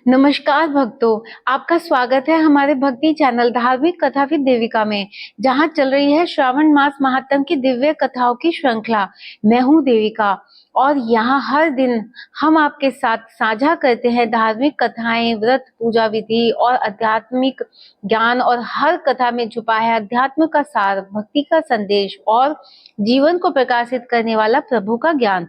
नमस्कार भक्तों, आपका स्वागत है हमारे भक्ति चैनल धार्मिक कथा विद देविका में, जहां चल रही है श्रावण मास महात्म की दिव्य कथाओं की श्रृंखला। मैं हूं देविका और यहां हर दिन हम आपके साथ साझा करते हैं धार्मिक कथाएं, व्रत, पूजा विधि और आध्यात्मिक ज्ञान। और हर कथा में छुपा है अध्यात्म का सार, भक्ति का संदेश और जीवन को प्रकाशित करने वाला प्रभु का ज्ञान।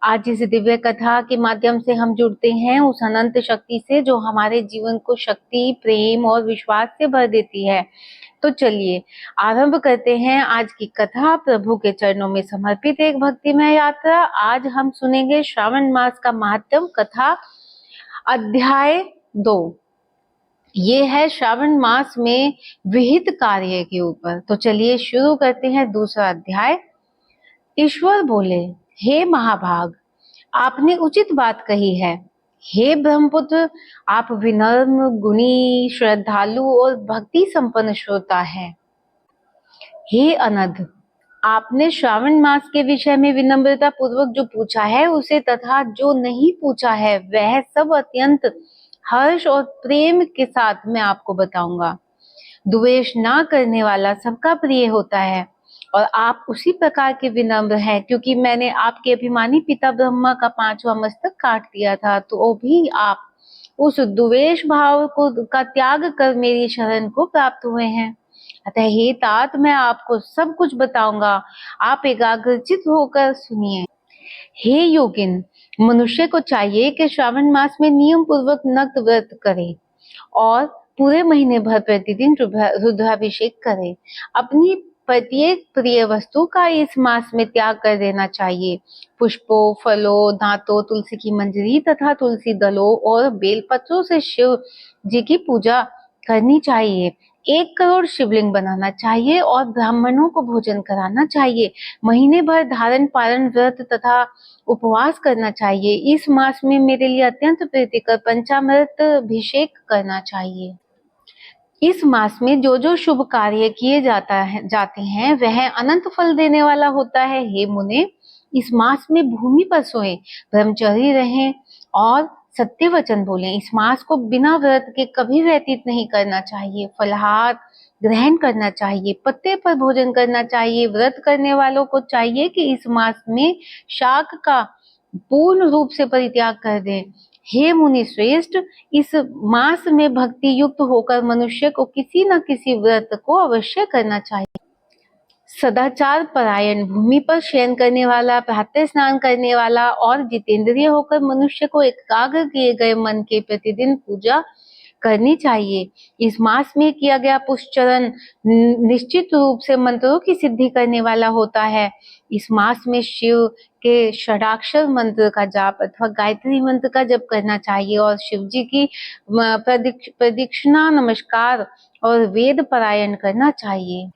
आज इस दिव्य कथा के माध्यम से हम जुड़ते हैं उस अनंत शक्ति से जो हमारे जीवन को शक्ति, प्रेम और विश्वास से भर देती है। तो चलिए आरंभ करते हैं आज की कथा। प्रभु के चरणों में समर्पित एक भक्तिमय यात्रा। आज हम सुनेंगे श्रावण मास का महात्म कथा अध्याय 2। ये है श्रावण मास में विहित कार्य के ऊपर। तो चलिए शुरू करते हैं दूसरा अध्याय। ईश्वर बोले, हे महाभाग, आपने उचित बात कही है। हे ब्रह्मपुत्र, आप विनम्र, गुणी, श्रद्धालु और भक्ति संपन्न श्रोता हैं। हे अनध, आपने श्रावण मास के विषय में विनम्रता पूर्वक जो पूछा है उसे तथा जो नहीं पूछा है वह सब अत्यंत हर्ष और प्रेम के साथ मैं आपको बताऊंगा। द्वेष ना करने वाला सबका प्रिय होता है और आप उसी प्रकार के विनम्र हैं, क्योंकि मैंने आपके अभिमानी पिता ब्रह्मा का 5वां मस्तक काट दिया था, तो भी आप उस द्वेष भाव को का त्याग कर मेरी शरण को प्राप्त हुए हैं। अतः हे तात, मैं आपको सब कुछ बताऊंगा, आप एकाग्रचित होकर सुनिए। हे योगिन, मनुष्य को चाहिए कि श्रावण मास में नियम पूर्वक नक्त व्रत करे और पूरे महीने भर प्रतिदिन रुद्राभिषेक करे। अपनी प्रत्येक प्रिय वस्तु का इस मास में त्याग कर देना चाहिए। पुष्पों, फलों, दांतों, तुलसी की मंजरी तथा तुलसी दलों और बेलपत्रों से शिव जी की पूजा करनी चाहिए। 1 करोड़ शिवलिंग बनाना चाहिए और ब्राह्मणों को भोजन कराना चाहिए। महीने भर धारण पारण व्रत तथा उपवास करना चाहिए। इस मास में मेरे लिए अत्यंत प्रीतिकर पंचामृत अभिषेक करना चाहिए। इस मास में जो जो शुभ कार्य किए जाते हैं वह अनंत फल देने वाला होता है। हे मुने, इस मास में भूमि पर सोएं, ब्रह्मचारी रहें और सत्य वचन बोलें। इस मास को बिना व्रत के कभी व्यतीत नहीं करना चाहिए। फलाहार ग्रहण करना चाहिए, पत्ते पर भोजन करना चाहिए। व्रत करने वालों को चाहिए कि इस मास में शाक का पूर्ण रूप से परित्याग कर दें। हे मुनि श्रेष्ठ, इस मास में भक्ति युक्त होकर मनुष्य को किसी न किसी व्रत को अवश्य करना चाहिए। सदाचार परायण, भूमि पर शयन करने वाला, प्रातः स्नान करने वाला और जितेंद्रिय होकर मनुष्य को एकाग्र किए गए मन के प्रतिदिन पूजा करनी चाहिए। इस मास में किया गया पुष्पचरण निश्चित रूप से मंत्रों की सिद्धि करने वाला होता है। इस मास में शिव के षडाक्षर मंत्र का जाप अथवा गायत्री मंत्र का जप करना चाहिए और शिव जी की प्रदक्षिणा, नमस्कार और वेद पारायण करना चाहिए।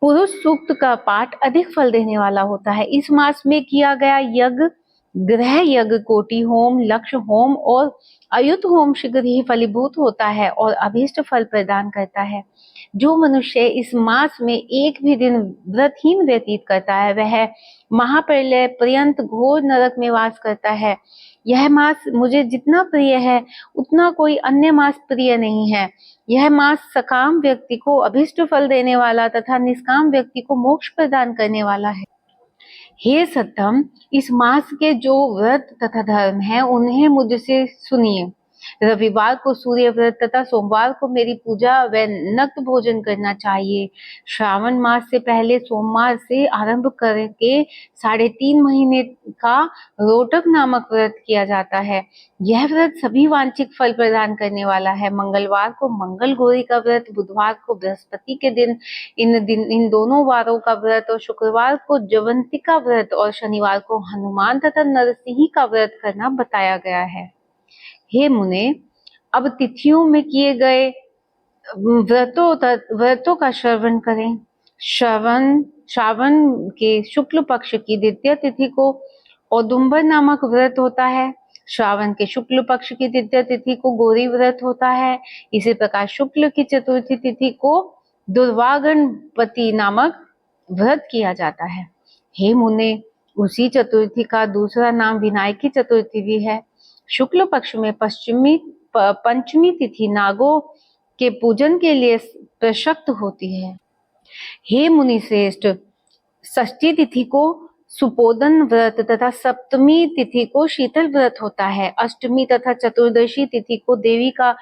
पुरुष सूक्त का पाठ अधिक फल देने वाला होता है। इस मास में किया गया यज्ञ, ग्रह यज्ञ, कोटि होम, लक्ष्य होम और अयुत होम शीघ्र ही फलीभूत होता है और अभीष्ट फल प्रदान करता है। जो मनुष्य इस मास में एक भी दिन व्रतहीन व्यतीत करता है वह महाप्रलय पर्यंत घोर नरक में वास करता है। यह मास मुझे जितना प्रिय है उतना कोई अन्य मास प्रिय नहीं है। यह मास सकाम व्यक्ति को अभिष्ट फल देने वाला तथा निष्काम व्यक्ति को मोक्ष प्रदान करने वाला है। हे सत्तम, इस मास के जो व्रत तथा धर्म है उन्हें मुझसे सुनिए। रविवार को सूर्य व्रत तथा सोमवार को मेरी पूजा व नक्त भोजन करना चाहिए। श्रावण मास से पहले सोमवार से आरंभ करके 3.5 महीने का रोटक नामक व्रत किया जाता है। यह व्रत सभी वांछित फल प्रदान करने वाला है। मंगलवार को मंगल गौरी का व्रत, बुधवार को बृहस्पति के दिन इन दोनों वारों का व्रत और शुक्रवार को जवंतिका व्रत और शनिवार को हनुमान तथा नरसिंह का व्रत करना बताया गया है। हे मुने, अब तिथियों में किए गए व्रतों का श्रवण करें। श्रावण के शुक्ल पक्ष की द्वितीय तिथि को औदुंबर नामक व्रत होता है। श्रावण के शुक्ल पक्ष की द्वितीय तिथि को गौरी व्रत होता है। इसी प्रकार शुक्ल की चतुर्थी तिथि को दुर्वागणपति नामक व्रत किया जाता है। हे मुने, उसी चतुर्थी का दूसरा नाम विनायकी चतुर्थी भी है। शुक्ल पक्ष में पंचमी तिथि नागों के पूजन के लिए प्रशस्त होती है। हे मुनि श्रेष्ठ, षष्ठी तिथि को सुपोदन व्रत तथा सप्तमी तिथि को शीतल व्रत होता है। अष्टमी तथा चतुर्दशी तिथि को देवी का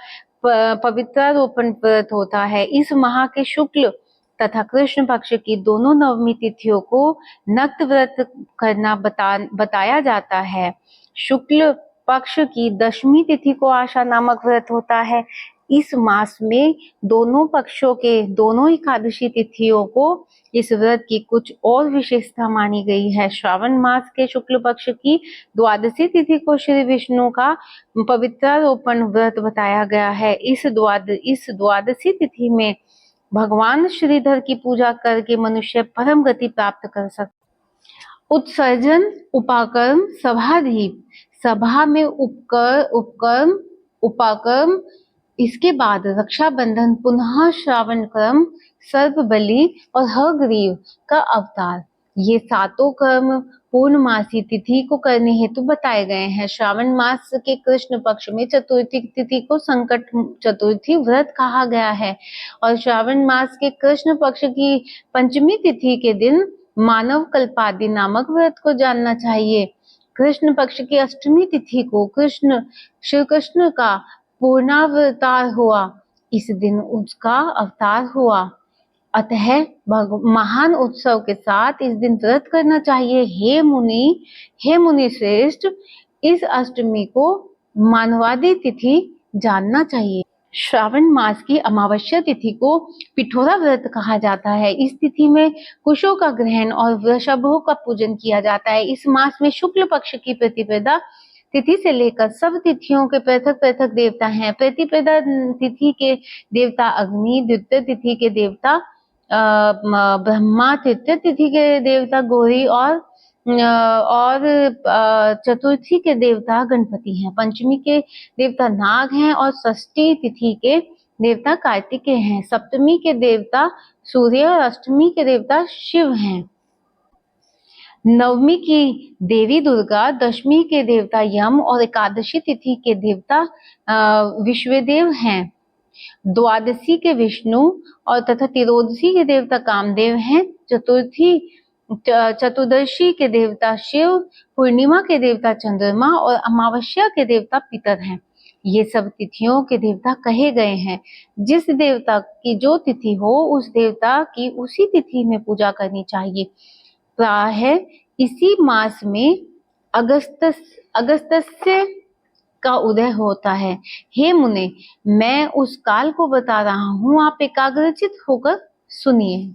पवित्रारोपण व्रत होता है। इस माह के शुक्ल तथा कृष्ण पक्ष की दोनों नवमी तिथियों को नक्त व्रत करना बताया जाता है। शुक्ल पक्ष की दशमी तिथि को आशा नामक व्रत होता है। इस मास में दोनों पक्षों के दोनों एकादशी तिथियों को इस व्रत की कुछ और विशेषता मानी गई है। श्रावण मास के शुक्ल पक्ष की द्वादशी तिथि को श्री विष्णु का पवित्रारोपण व्रत बताया गया है। इस द्वादशी तिथि में भगवान श्रीधर की पूजा करके मनुष्य परम गति प्राप्त कर सकता। उत्सर्जन, उपाकर्म, सभादीप, सभा में उपकर्म, उपाकर्म, इसके बाद रक्षाबंधन, पुनः श्रावण क्रम, सर्प बलि और हरग्रीव का अवतार, ये सातों कर्म पूर्णमासी तिथि को करने हेतु बताए गए हैं। श्रावण मास के कृष्ण पक्ष में चतुर्थी तिथि को संकट चतुर्थी व्रत कहा गया है और श्रावण मास के कृष्ण पक्ष की पंचमी तिथि के दिन मानव कल्पादि नामक व्रत को जानना चाहिए। कृष्ण पक्ष की अष्टमी तिथि को श्री कृष्ण का पूर्णावतार हुआ, इस दिन उसका अवतार हुआ, अतः महान उत्सव के साथ इस दिन व्रत करना चाहिए। हे मुनि श्रेष्ठ, इस अष्टमी को मानवादी तिथि जानना चाहिए। श्रावण मास की अमावस्या तिथि को पिठोरा व्रत कहा जाता है। इस तिथि में कुशों का ग्रहण और वृषभों का पूजन किया जाता है। इस मास में शुक्ल पक्ष की प्रतिपदा तिथि से लेकर सब तिथियों के पृथक पृथक देवता हैं। प्रतिपदा तिथि के देवता अग्नि, द्वितीय तिथि के देवता ब्रह्मा, तृतीय तिथि के देवता गौरी और चतुर्थी के देवता गणपति हैं। पंचमी के देवता नाग हैं और षष्ठी तिथि के देवता कार्तिकेय हैं। सप्तमी के देवता सूर्य और अष्टमी के देवता शिव हैं। नवमी की देवी दुर्गा, दशमी के देवता यम और एकादशी तिथि के देवता विश्वदेव हैं। द्वादशी के विष्णु और तथा त्रियोदशी के देवता कामदेव हैं। चतुर्दशी के देवता शिव, पूर्णिमा के देवता चंद्रमा और अमावस्या के देवता पितर हैं। ये सब तिथियों के देवता कहे गए हैं। जिस देवता की जो तिथि हो उस देवता की उसी तिथि में पूजा करनी चाहिए। प्रायः इसी मास में अगस्त्य का उदय होता है। हे मुने, मैं उस काल को बता रहा हूँ, आप एकाग्रचित होकर सुनिए।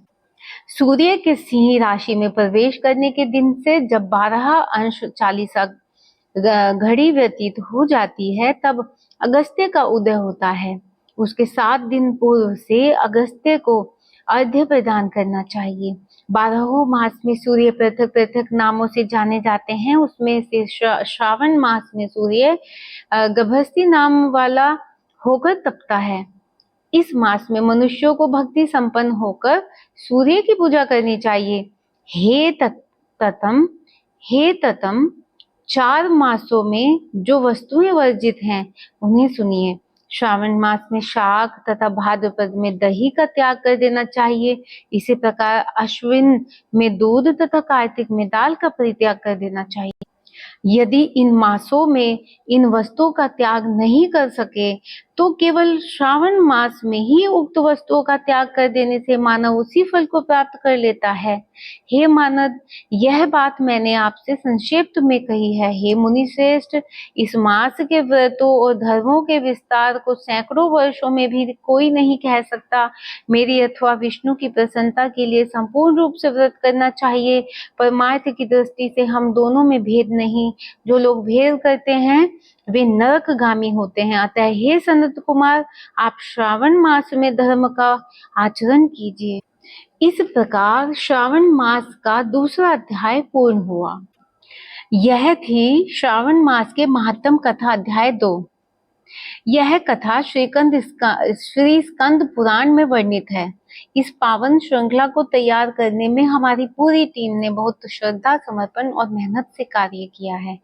सूर्य के सिंह राशि में प्रवेश करने के दिन से जब 12:40 घड़ी व्यतीत हो जाती है तब अगस्त्य का उदय होता है। उसके 7 दिन पूर्व से अगस्त्य को अर्घ्य प्रदान करना चाहिए। 12 मास में सूर्य पृथक पृथक नामों से जाने जाते हैं। उसमें से श्रावण मास में सूर्य गभस्ती नाम वाला होकर तपता है। इस मास में मनुष्यों को भक्ति संपन्न होकर सूर्य की पूजा करनी चाहिए। हे ततम 4 मासों में जो वस्तुएं वर्जित हैं उन्हें सुनिए। श्रावण मास में शाक तथा भाद्रपद में दही का त्याग कर देना चाहिए। इसी प्रकार अश्विन में दूध तथा कार्तिक में दाल का परित्याग कर देना चाहिए। यदि इन मासों में इन वस्तुओं का त्याग नहीं कर सके तो केवल श्रावण मास में ही उक्त वस्तुओं का त्याग कर देने से मानव उसी फल को प्राप्त कर लेता है। हे मानव, यह बात मैंने आपसे संक्षेप में कही है। हे मुनि श्रेष्ठ, इस मास के व्रतों और धर्मों के विस्तार को सैकड़ों वर्षों में भी कोई नहीं कह सकता। मेरी अथवा विष्णु की प्रसन्नता के लिए संपूर्ण रूप से व्रत करना चाहिए। परमार्थ की दृष्टि से हम दोनों में भेद नहीं। जो लोग भेद करते हैं वे नरकगामी होते हैं। अतः हे सनत कुमार, आप श्रावण मास में धर्म का आचरण कीजिए। इस प्रकार श्रावण मास का दूसरा अध्याय पूर्ण हुआ। यह थी श्रावण मास के महात्म कथा अध्याय 2। यह कथा श्री स्कंद पुराण में वर्णित है। इस पावन श्रृंखला को तैयार करने में हमारी पूरी टीम ने बहुत श्रद्धा, समर्पण और मेहनत से कार्य किया है।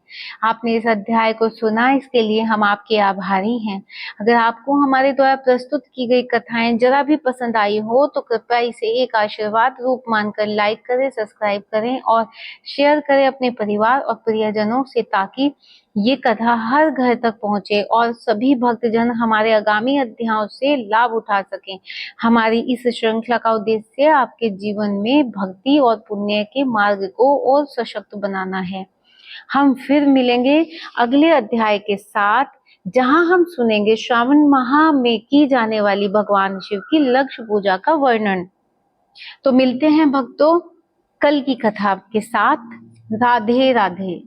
आपने इस अध्याय को सुना, इसके लिए हम आपके आभारी हैं। अगर आपको हमारे द्वारा प्रस्तुत की गई कथाएं जरा भी पसंद आई हो तो कृपया इसे एक आशीर्वाद रूप मानकर लाइक करें, सब्सक्राइब करें और शेयर करें अपने परिवार और प्रियजनों से, ताकि ये कथा हर घर तक पहुंचे और सभी भक्तजन हमारे आगामी अध्यायों से लाभ उठा सकें। हमारी इस श्रृंखला का उद्देश्य आपके जीवन में भक्ति और पुण्य के मार्ग को और सशक्त बनाना है। हम फिर मिलेंगे अगले अध्याय के साथ, जहां हम सुनेंगे श्रावण माह में की जाने वाली भगवान शिव की लक्ष्य पूजा का वर्णन। तो मिलते हैं भक्तों कल की कथा के साथ। राधे राधे।